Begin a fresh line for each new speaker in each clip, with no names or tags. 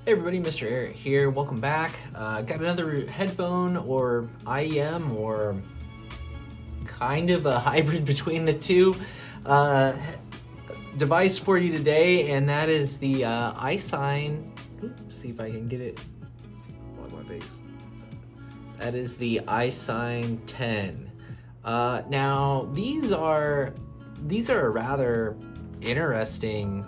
Hey everybody, Mr. Eric here. Welcome back. Got another headphone or IEM or kind of a hybrid between the two device for you today, and that is the iSine. See if I can get it on my base. That is the iSine10. Now these are a rather interesting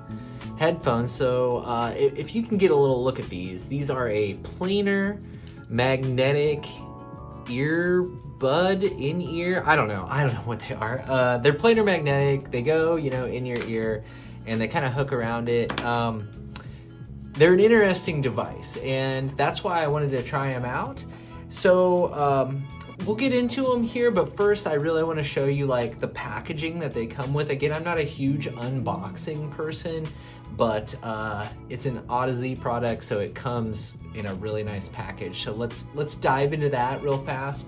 headphones. So if you can get a little look at these are a planar magnetic earbud in-ear. I don't know what they are. They're planar magnetic. They go, in your ear, and they kind of hook around it. They're an interesting device, and that's why I wanted to try them out. So we'll get into them here, but first I really want to show you like the packaging that they come with. Again, I'm not a huge unboxing person, but it's an Audeze product, so it comes in a really nice package. So let's dive into that real fast,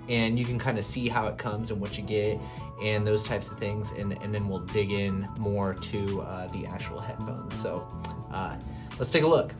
and you can kind of see how it comes and what you get and those types of things, and then we'll dig in more to the actual headphones. So let's take a look.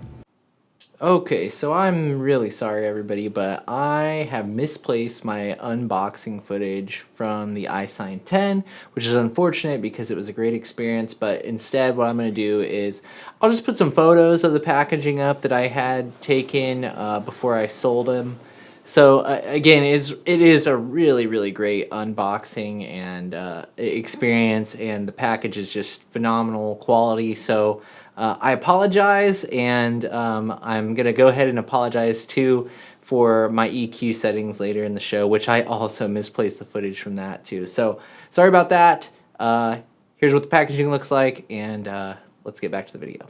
Okay, so I'm really sorry everybody, but I have misplaced my unboxing footage from the iSine10, which is unfortunate because it was a great experience, but instead what I'm going to do is I'll just put some photos of the packaging up that I had taken before I sold them. So again, it is a really great unboxing and experience, and the package is just phenomenal quality. So I apologize, and I'm gonna go ahead and apologize too for my EQ settings later in the show, which I also misplaced the footage from that too. So sorry about that. Here's what the packaging looks like, and let's get back to the video.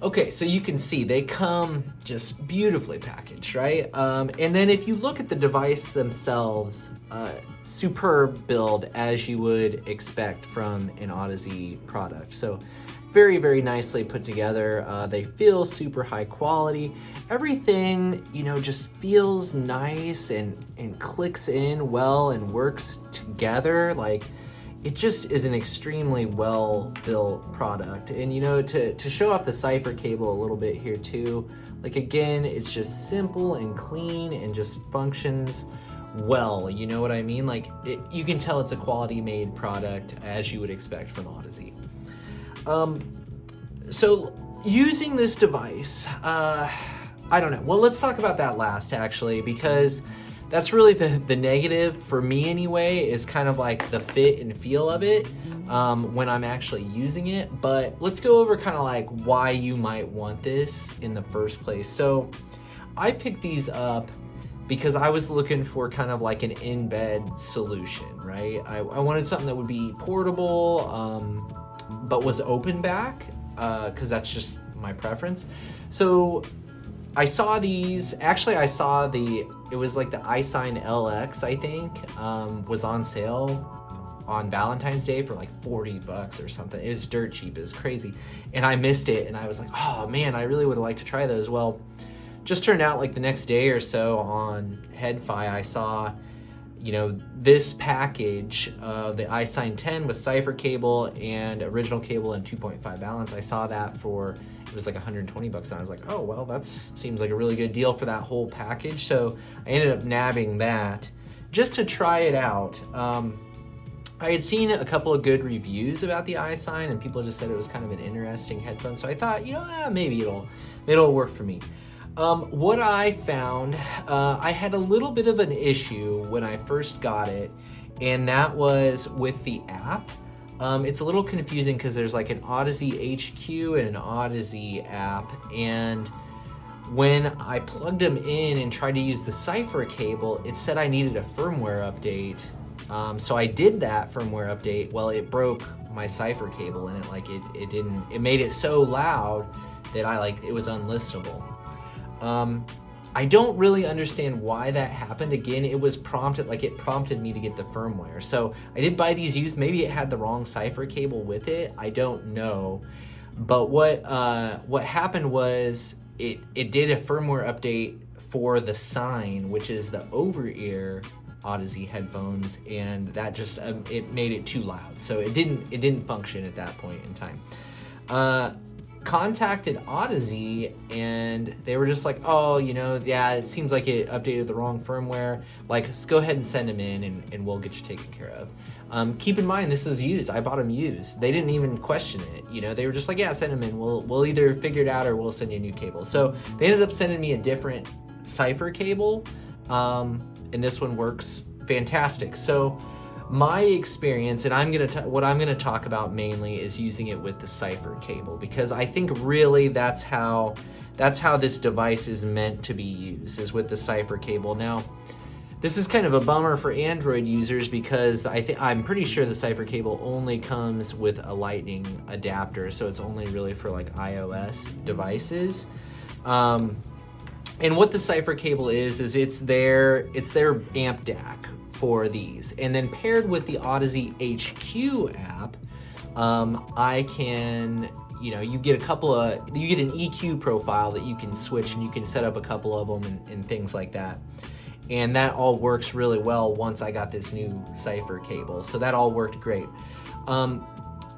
Okay, so you can see they come just beautifully packaged, right? And then if you look at the device themselves, superb build as you would expect from an Audeze product. So very nicely put together. They feel super high quality. Everything, just feels nice and clicks in well and works together. Like, it just is an extremely well-built product. And to show off the Cipher cable a little bit here too, like again, it's just simple and clean and just functions well, you know what I mean? Like, you can tell it's a quality made product as you would expect from Audeze. So using this device, I don't know. Well, let's talk about that last actually, because that's really the negative for me anyway, is kind of like the fit and feel of it when I'm actually using it. But let's go over kind of like why you might want this in the first place. So I picked these up because I was looking for kind of like an in-bed solution, right? I wanted something that would be portable, but was open back, because that's just my preference. So I saw these, actually it was like the iSine LX, I think, was on sale on Valentine's Day for like 40 bucks or something. It was dirt cheap, it was crazy. And I missed it, and I was like, oh man, I really would have liked to try those. Well, just turned out like the next day or so on HeadFi, I saw, this package of the iSine10 with Cipher cable and original cable and 2.5 balance. I saw that it was like 120 bucks, and I was like, oh, well, that seems like a really good deal for that whole package. So I ended up nabbing that just to try it out. I had seen a couple of good reviews about the iSine, and people just said it was kind of an interesting headphone. So I thought, maybe it'll work for me. What I found, I had a little bit of an issue when I first got it, and that was with the app. It's a little confusing because there's like an Audeze HQ and an Audeze app, and when I plugged them in and tried to use the Cipher cable, it said I needed a firmware update. So I did that firmware update. Well, it broke my Cipher cable, and it made it so loud that it was unlistable. I don't really understand why that happened. Again, it prompted me to get the firmware. So I did buy these used. Maybe it had the wrong Cipher cable with it. I don't know. But what happened was it did a firmware update for the Sine, which is the over-ear Audeze headphones, and that just it made it too loud. So it didn't function at that point in time. contacted Audeze and they were just like, oh, you know, yeah, it seems like it updated the wrong firmware. Like, just go ahead and send them in and we'll get you taken care of. Keep in mind, this is used. I bought them used. They didn't even question it. You know, they were just like, yeah, send them in. We'll either figure it out or we'll send you a new cable. So they ended up sending me a different Cipher cable. And this one works fantastic. So my experience, and what I'm gonna talk about mainly is using it with the Cipher cable, because I think really that's how this device is meant to be used, is with the Cipher cable. Now, this is kind of a bummer for Android users because I'm pretty sure the Cipher cable only comes with a Lightning adapter, so it's only really for like iOS devices. And what the Cipher cable is it's their amp DAC for these, and then paired with the Audeze HQ app, I can, you know, you get an EQ profile that you can switch, and you can set up a couple of them and things like that. And that all works really well once I got this new Cipher cable. So that all worked great.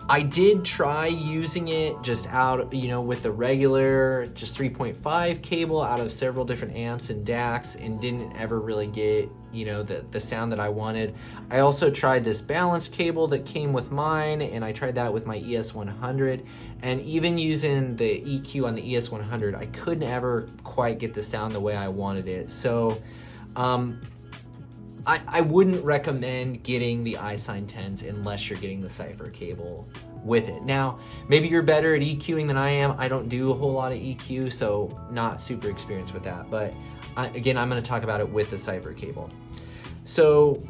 I did try using it just out, you know, with the regular, just 3.5 cable out of several different amps and DACs, and didn't ever really get, you know, the sound that I wanted. I also tried this balanced cable that came with mine, and I tried that with my ES100, and even using the EQ on the ES100, I couldn't ever quite get the sound the way I wanted it. So I wouldn't recommend getting the iSine10s unless you're getting the Cipher cable with it. Now, maybe you're better at EQing than I am. I don't do a whole lot of EQ, so not super experienced with that. But again, I'm going to talk about it with the Cipher cable. So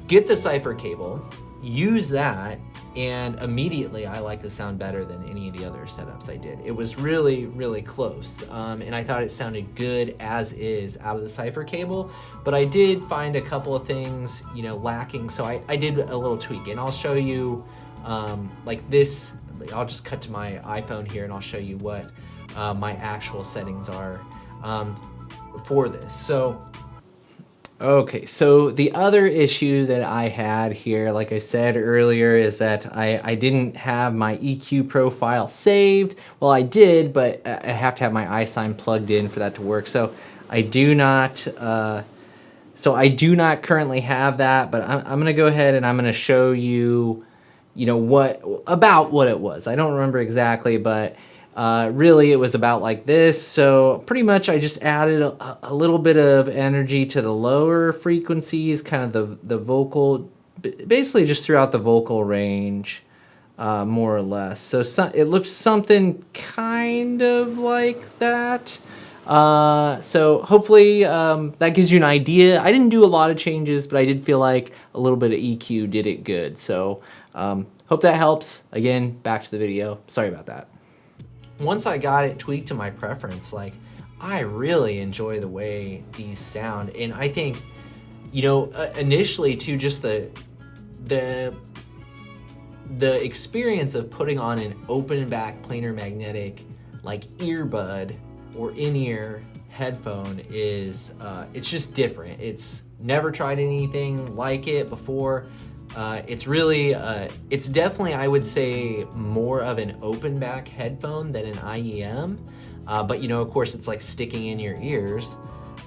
get the Cipher cable, use that, and immediately I like the sound better than any of the other setups I did. It was really, really close, and I thought it sounded good as is out of the Cipher cable, but I did find a couple of things, you know, lacking, so I did a little tweak, and I'll show you, like this. I'll just cut to my iPhone here and I'll show you what my actual settings are for this. So okay, so the other issue that I had here, like I said earlier, is that I didn't have my EQ profile saved. Well, I did, but I have to have my iSine plugged in for that to work. So I do not currently have that, but I'm gonna go ahead and I'm gonna show you, you know, what it was. I don't remember exactly, but really it was about like this. So pretty much I just added a little bit of energy to the lower frequencies, kind of the vocal, basically just throughout the vocal range, more or less. So it looks something kind of like that. So hopefully that gives you an idea. I didn't do a lot of changes, but I did feel like a little bit of EQ did it good. So hope that helps. Again, back to the video. Sorry about that. Once I got it tweaked to my preference, like, I really enjoy the way these sound. And I think, you know, initially too, just the experience of putting on an open back planar magnetic like earbud or in-ear headphone is it's just different. It's never tried anything like it before. It's really, it's definitely, I would say, more of an open back headphone than an IEM. But you know, of course, it's like sticking in your ears,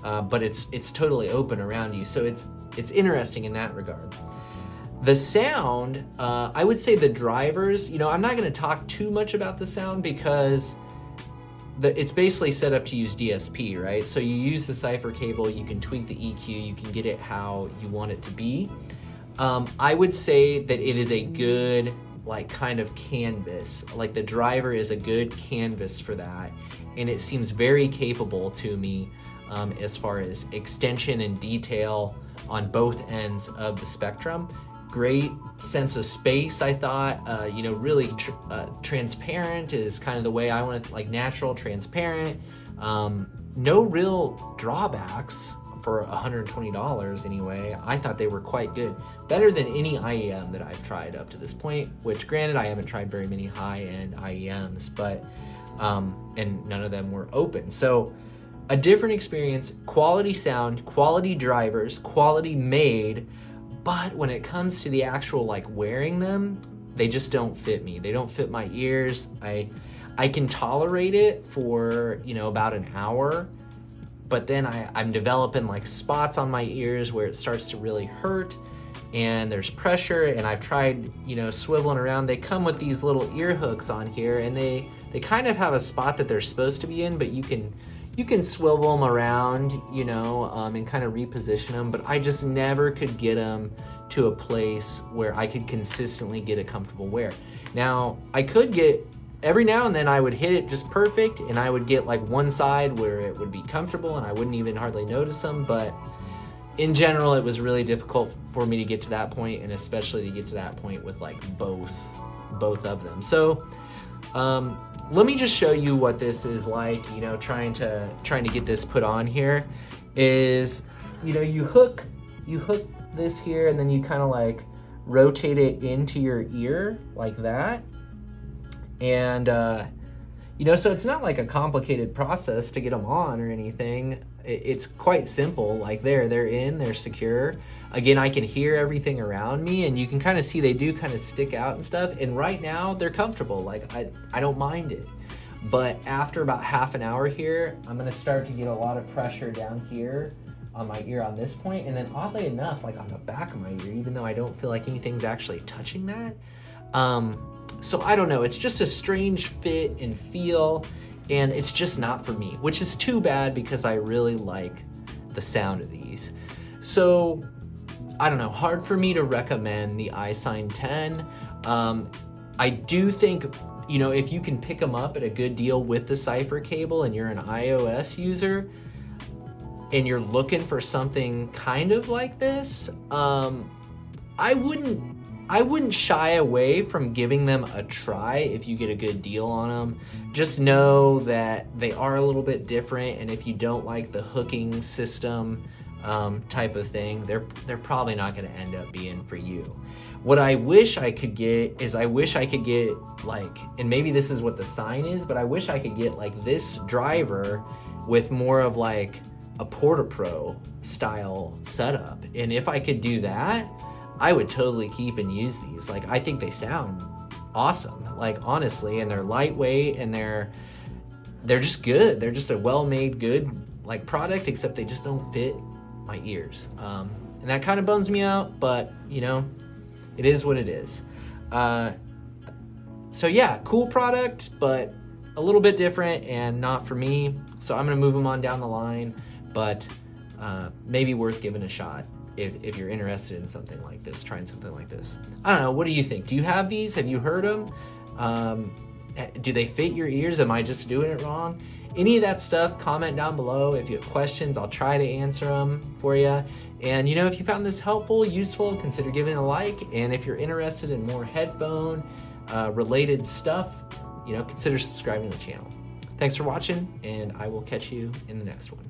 but it's totally open around you. So it's interesting in that regard. The sound, I would say the drivers, you know, I'm not going to talk too much about the sound because it's basically set up to use DSP, right? So you use the Cipher cable, you can tweak the EQ, you can get it how you want it to be. I would say that it is a good, like, kind of canvas. Like, the driver is a good canvas for that, and it seems very capable to me as far as extension and detail on both ends of the spectrum. Great sense of space, I thought. You know, really transparent is kind of the way I want it, like natural, transparent. No real drawbacks for $120 anyway. I thought they were quite good. Better than any IEM that I've tried up to this point, which granted I haven't tried very many high-end IEMs, but and none of them were open. So a different experience, quality sound, quality drivers, quality made, but when it comes to the actual like wearing them, they just don't fit me. They don't fit my ears. I can tolerate it for, you know, about an hour, but then I'm developing like spots on my ears where it starts to really hurt and there's pressure, and I've tried, you know, swiveling around. They come with these little ear hooks on here, and they kind of have a spot that they're supposed to be in, but you can swivel them around, you know, and kind of reposition them, but I just never could get them to a place where I could consistently get a comfortable wear. Now, I could get, every now and then I would hit it just perfect, and I would get like one side where it would be comfortable and I wouldn't even hardly notice them, but in general, it was really difficult for me to get to that point, and especially to get to that point with like both of them. So let me just show you what this is like, you know, trying to get this put on here. Is, you know, you hook this here, and then you kind of like rotate it into your ear like that. And you know, so it's not like a complicated process to get them on or anything. It's quite simple. Like they're in, they're secure. Again, I can hear everything around me, and you can kind of see they do kind of stick out and stuff. And right now they're comfortable. Like I don't mind it. But after about half an hour here, I'm gonna start to get a lot of pressure down here on my ear on this point, and then oddly enough, like on the back of my ear, even though I don't feel like anything's actually touching that. So I don't know, it's just a strange fit and feel, and it's just not for me, which is too bad because I really like the sound of these. So I don't know, hard for me to recommend the iSine10. I do think, you know, if you can pick them up at a good deal with the Cipher cable and you're an iOS user and you're looking for something kind of like this, I wouldn't shy away from giving them a try if you get a good deal on them. Just know that they are a little bit different, and if you don't like the hooking system type of thing, they're probably not going to end up being for you. What I wish I could get is, I wish I could get like, and maybe this is what the Sine is, but I wish I could get like this driver with more of like a Porta-Pro style setup. And if I could do that, I would totally keep and use these. Like, I think they sound awesome, like honestly, and they're lightweight, and they're just good. They're just a well-made, good like product, except they just don't fit my ears. And that kind of bums me out, but you know, it is what it is. So yeah, cool product, but a little bit different and not for me. So I'm gonna move them on down the line, but maybe worth giving a shot if you're interested in something like this, trying something like this. I don't know, what do you think? Do you have these? Have you heard them? Do they fit your ears? Am I just doing it wrong? Any of that stuff, comment down below. If you have questions, I'll try to answer them for you. And you know, if you found this helpful, useful, consider giving it a like. And if you're interested in more headphone related stuff, you know, consider subscribing to the channel. Thanks for watching, and I will catch you in the next one.